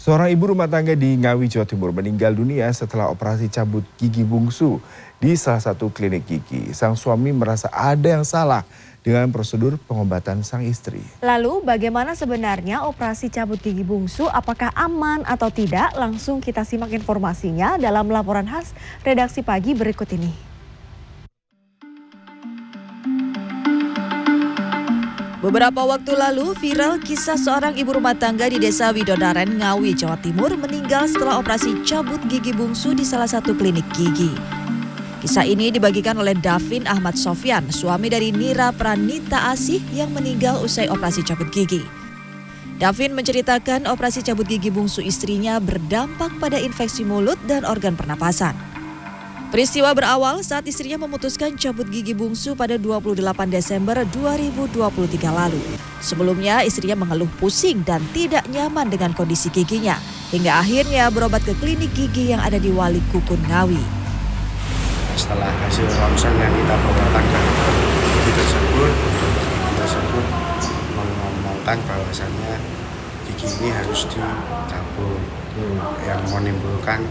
Seorang ibu rumah tangga di Ngawi, Jawa Timur meninggal dunia setelah operasi cabut gigi bungsu di salah satu klinik gigi. Sang suami merasa ada yang salah dengan prosedur pengobatan sang istri. Lalu bagaimana sebenarnya operasi cabut gigi bungsu? Apakah aman atau tidak? Langsung kita simak informasinya dalam laporan khas redaksi pagi berikut ini. Beberapa waktu lalu viral kisah seorang ibu rumah tangga di Desa Widodaren, Ngawi, Jawa Timur meninggal setelah operasi cabut gigi bungsu di salah satu klinik gigi. Kisah ini dibagikan oleh Davin Ahmad Sofyan, suami dari Nira Pranita Asih yang meninggal usai operasi cabut gigi. Davin menceritakan operasi cabut gigi bungsu istrinya berdampak pada infeksi mulut dan organ pernapasan. Peristiwa berawal saat istrinya memutuskan cabut gigi bungsu pada 28 Desember 2023 lalu. Sebelumnya istrinya mengeluh pusing dan tidak nyaman dengan kondisi giginya, hingga akhirnya berobat ke klinik gigi yang ada di Wali Kukun, Ngawi. Setelah hasil ronsen yang kita bawakan ke gigi tersebut mengomongkan bahwasannya gigi ini harus dicabut, yang menimbulkan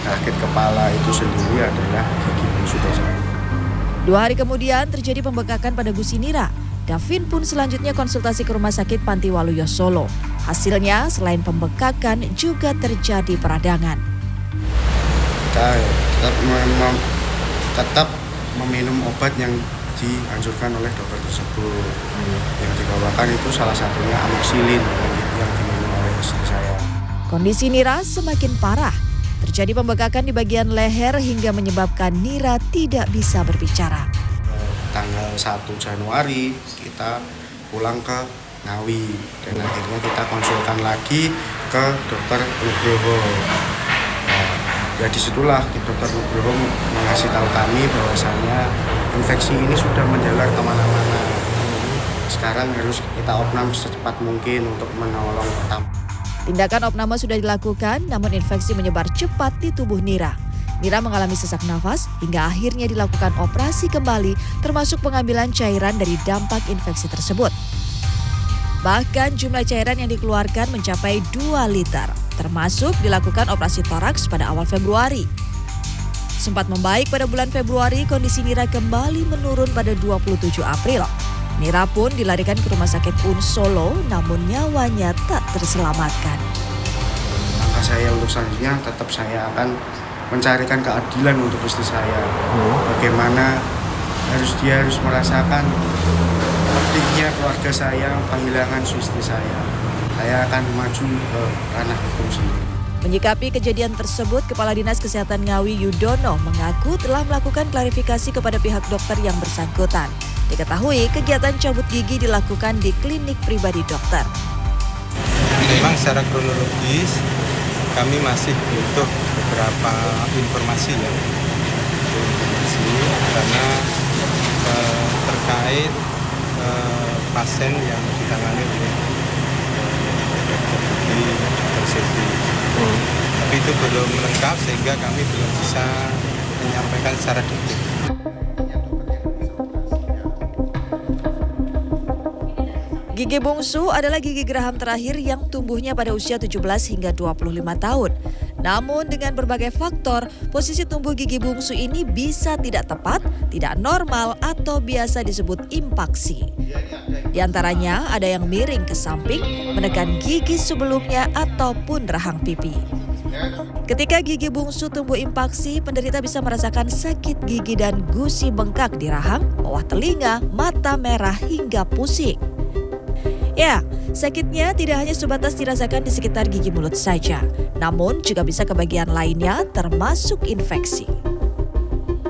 sakit kepala itu sendiri adalah gigi bungsu tersebut. 2 hari kemudian terjadi pembengkakan pada gusi Nira. Davin pun selanjutnya konsultasi ke Rumah Sakit Panti Waluyo Solo. Hasilnya selain pembengkakan juga terjadi peradangan. Kita tetap meminum obat yang dianjurkan oleh dokter tersebut. Yang dibawakan itu salah satunya amoxicillin yang diminum oleh istri saya. Kondisi Nira semakin parah. Terjadi pembengkakan di bagian leher hingga menyebabkan Nira tidak bisa berbicara. Tanggal 1 Januari kita pulang ke Ngawi dan akhirnya kita konsultan lagi ke dokter Nugroho. Ya disitulah dokter Nugroho mengasih tahu kami bahwasannya infeksi ini sudah menjalar kemana-mana. Sekarang harus kita opnam secepat mungkin untuk menolong pertama. Tindakan opname sudah dilakukan, namun infeksi menyebar cepat di tubuh Nira. Nira mengalami sesak nafas hingga akhirnya dilakukan operasi kembali, termasuk pengambilan cairan dari dampak infeksi tersebut. Bahkan jumlah cairan yang dikeluarkan mencapai 2 liter, termasuk dilakukan operasi toraks pada awal Februari. Sempat membaik pada bulan Februari, kondisi Nira kembali menurun pada 27 April. Nira pun dilarikan ke Rumah Sakit UN Solo, namun nyawanya tak terselamatkan. Langkah saya untuk selanjutnya tetap saya akan mencarikan keadilan untuk istri saya. Bagaimana dia harus merasakan pedihnya keluarga saya kehilangan istri saya. Saya akan maju ke ranah hukum sendiri. Menyikapi kejadian tersebut, Kepala Dinas Kesehatan Ngawi Yudono mengaku telah melakukan klarifikasi kepada pihak dokter yang bersangkutan. Diketahui kegiatan cabut gigi dilakukan di klinik pribadi dokter. Memang secara kronologis kami masih butuh beberapa informasi karena terkait pasien yang ditangani oleh dokter gigi tersebut. Tapi itu belum lengkap sehingga kami belum bisa menyampaikan secara detail. Gigi bungsu adalah gigi geraham terakhir yang tumbuhnya pada usia 17 hingga 25 tahun. Namun dengan berbagai faktor, posisi tumbuh gigi bungsu ini bisa tidak tepat, tidak normal, atau biasa disebut impaksi. Di antaranya ada yang miring ke samping, menekan gigi sebelumnya, ataupun rahang pipi. Ketika gigi bungsu tumbuh impaksi, penderita bisa merasakan sakit gigi dan gusi bengkak di rahang, bawah telinga, mata merah, hingga pusing. Ya, sakitnya tidak hanya sebatas dirasakan di sekitar gigi mulut saja, namun juga bisa ke bagian lainnya termasuk infeksi.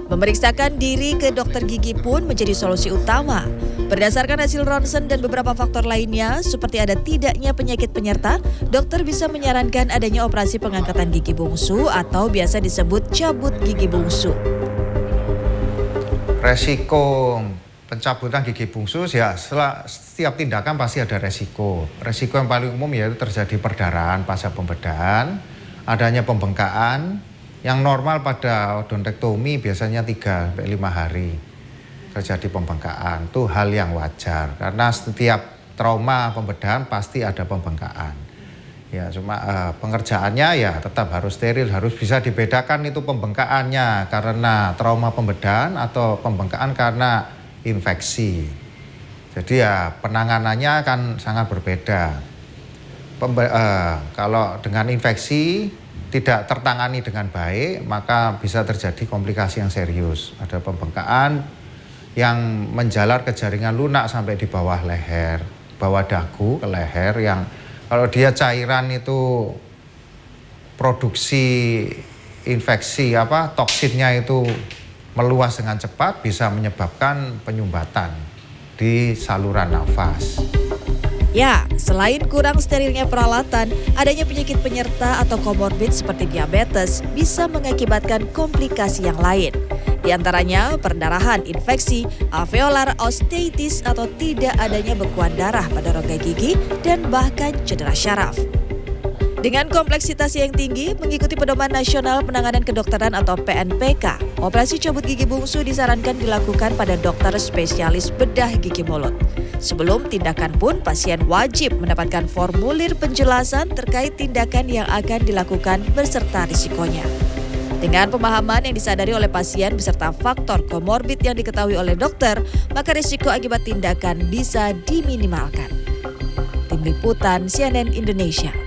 Memeriksakan diri ke dokter gigi pun menjadi solusi utama. Berdasarkan hasil ronsen dan beberapa faktor lainnya, seperti ada tidaknya penyakit penyerta, dokter bisa menyarankan adanya operasi pengangkatan gigi bungsu atau biasa disebut cabut gigi bungsu. Resiko pencabutan gigi bungsu ya setiap tindakan pasti ada resiko. Resiko yang paling umum yaitu terjadi perdarahan pasca pembedahan, adanya pembengkakan yang normal pada odontektomi biasanya 3-5 hari terjadi pembengkakan. Itu hal yang wajar karena setiap trauma pembedahan pasti ada pembengkakan. Ya, cuma pengerjaannya ya tetap harus steril, harus bisa dibedakan itu pembengkakannya karena trauma pembedahan atau pembengkakan karena infeksi. Jadi ya penanganannya kan sangat berbeda. Kalau dengan infeksi tidak tertangani dengan baik, maka bisa terjadi komplikasi yang serius. Ada pembengkakan yang menjalar ke jaringan lunak sampai di bawah leher, bawah dagu ke leher, yang kalau dia cairan itu produksi infeksi toksinnya itu meluas dengan cepat, bisa menyebabkan penyumbatan di saluran nafas. Ya, selain kurang sterilnya peralatan, adanya penyakit penyerta atau komorbid seperti diabetes bisa mengakibatkan komplikasi yang lain. Di antaranya perdarahan, infeksi, alveolar osteitis atau tidak adanya bekuan darah pada rongga gigi, dan bahkan cedera syaraf. Dengan kompleksitas yang tinggi, mengikuti Pedoman Nasional Penanganan Kedokteran atau PNPK, operasi cabut gigi bungsu disarankan dilakukan pada dokter spesialis bedah gigi mulut. Sebelum tindakan pun, pasien wajib mendapatkan formulir penjelasan terkait tindakan yang akan dilakukan beserta risikonya. Dengan pemahaman yang disadari oleh pasien beserta faktor komorbid yang diketahui oleh dokter, maka risiko akibat tindakan bisa diminimalkan. Tim Liputan CNN Indonesia.